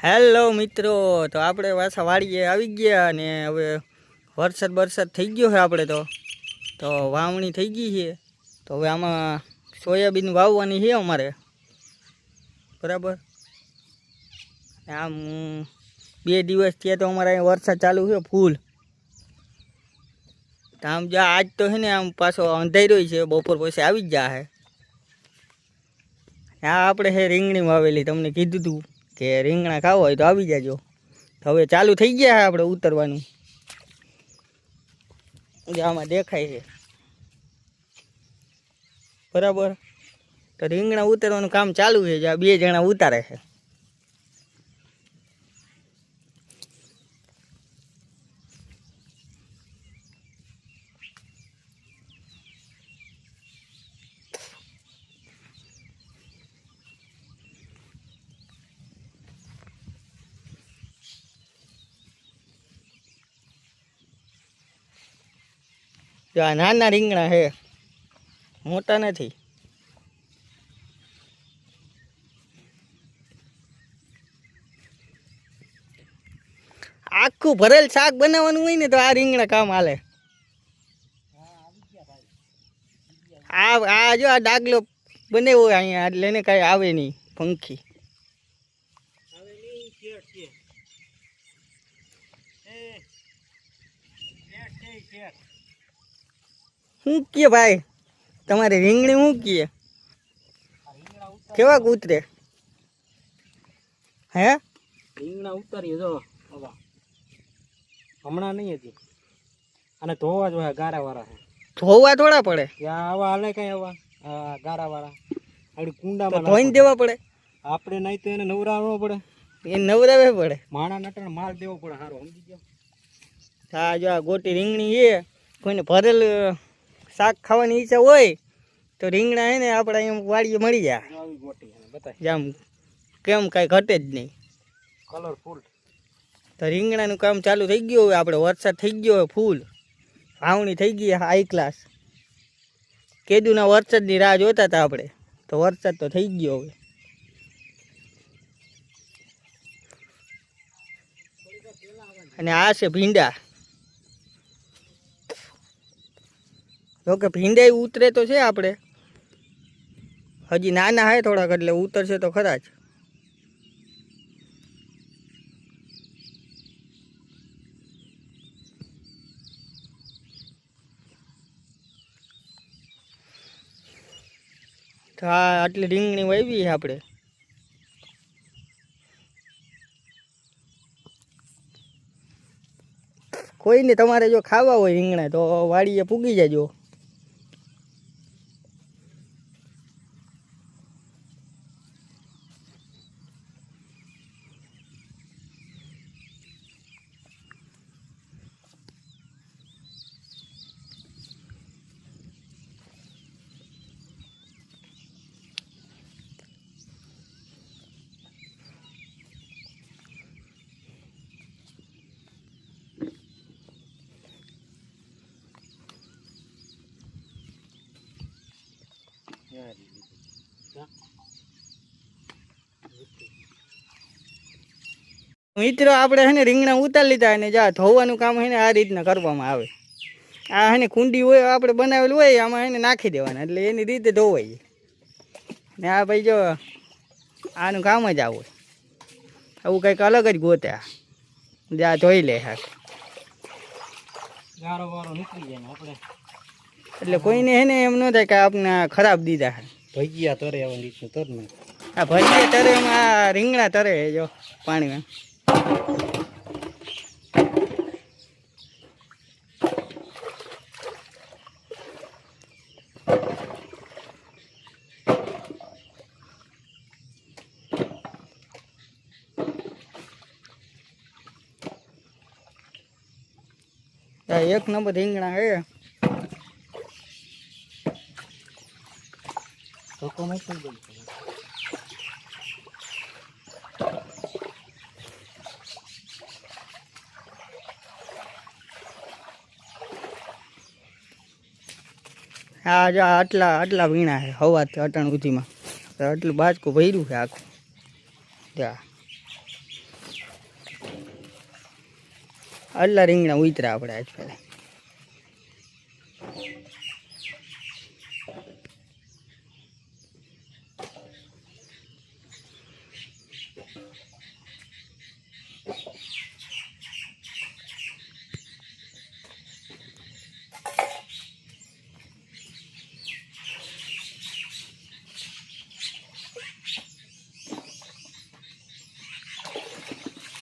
Hello મિત્રો, તો આપણે પાછા વાડીએ આવી ગયા અને હવે વરસાદ થઈ ગયો છે. આપણે તો વાવણી થઈ ગઈ છે. તો હવે આમાં સોયાબીન વાવવાની છે અમારે, બરાબર. આમ 2 દિવસ થયા તો અમારે અહીં વરસાદ ચાલુ છે ફૂલ. તો આમ જો આજ તો છે ને આમ પાછો અંધાર્યો છે, બપોર પછી આવી જ જાય. હા, આપણે હે રીંગણી વાવેલી, તમને કીધું તું કે રીંગણા ખાવા હોય તો આવી જાજો. હવે ચાલુ થઈ ગયા છે આપણે ઉતરવાનું, આમાં દેખાય છે, બરાબર. તો રીંગણા ઉતારવાનું કામ ચાલુ છે, જ્યાં 2 જણા ઉતારે છે. જો આ નાના રીંગણા છે, મોટા નથી. આખું ભરેલ શાક બનાવવાનું હોય ને તો આ રીંગણા કામ હાલે. આ જો આ ડાગલો બનાવ્યો હોય અહીંયા, એટલે એને કાંઈ આવે નહીં. પંખી શું કે ભાઈ, તમારે રીંગણી શું કે કેવા ઉતરે હે? રીંગણા ઉતારીએ જો હમણાં નહીં હતી, અને ધોવા જ હોય. ગારા વાળા છે, ધોવા થોડા પડે. આવા હાલે કઈ આવા ગારા વાળા આપડી કુંડામાં ધોઈને દેવા પડે. આપણે નહીં તો એને નવરાવવો પડે, એ નવરાવે પડે. માણા નટણ માલ દેવો પડે. સારું સમજી ગયો. હા, જો આ ગોટી રીંગણી છે. કોઈને ભરેલ શાક ખાવાની ઈચ્છા હોય તો રીંગણા છે ને આપણે અહીંયા વાડીએ મળી જાય. આવી ગોટી બતાય આમ કેમ કાંઈ ઘટે જ નહીં, કલરફુલ. તો રીંગણાનું કામ ચાલુ થઈ ગયું. હવે આપણે વરસાદ થઈ ગયો હોય ફૂલ, વાવણી થઈ ગઈ હાઈ ક્લાસ. કેદુના વરસાદની રાહ જોતા હતા આપણે, તો વરસાદ તો થઈ ગયો હવે. અને આ છે ભીંડા. જોકે ભીંડા ઉતરે તો છે, આપણે હજી નાના હે થોડાક, એટલે ઉતરશે તો ખરા જ. તો આ આટલી રીંગણી વાવી છે આપણે. કોઈને તમારે જો ખાવા હોય રીંગણા તો વાડીએ પૂગી જાજો. મિત્રો, આપણે છે ને રીંગણા ઉતારી લીધા, અને જા ધોવાનું કામ છે ને આ રીતના કરવામાં આવે. આ છે ને કુંડી હોય આપણે બનાવેલું હોય, આમાં એને નાખી દેવાના, એટલે એની રીતે ધોવાય. ને આ ભાઈ જો આનું કામ જ આવું, આવું કંઈક અલગ જ ગોત્યા. જા ધોઈ લે હા, ગારો વારો નીકળી જાય ને આપણે. એટલે કોઈને છે ને એમ ન થાય કે આપણે ખરાબ દીધા. ભજીયા તરે આવા રીતનું તર ને આ ભજીયા તરે, એમાં આ રીંગણા તરે જો પાણીમાં. એક નંબર રીંગણા હે. ધોકો નહીં થઈ ગયો. હા, જો આટલા વીણા છે હવાથી અટાણ સુધીમાં. આટલું બાજકું ભર્યું છે આખું. જા આટલા રીંગણા ઉતરા આપણે આજ પહેલાં.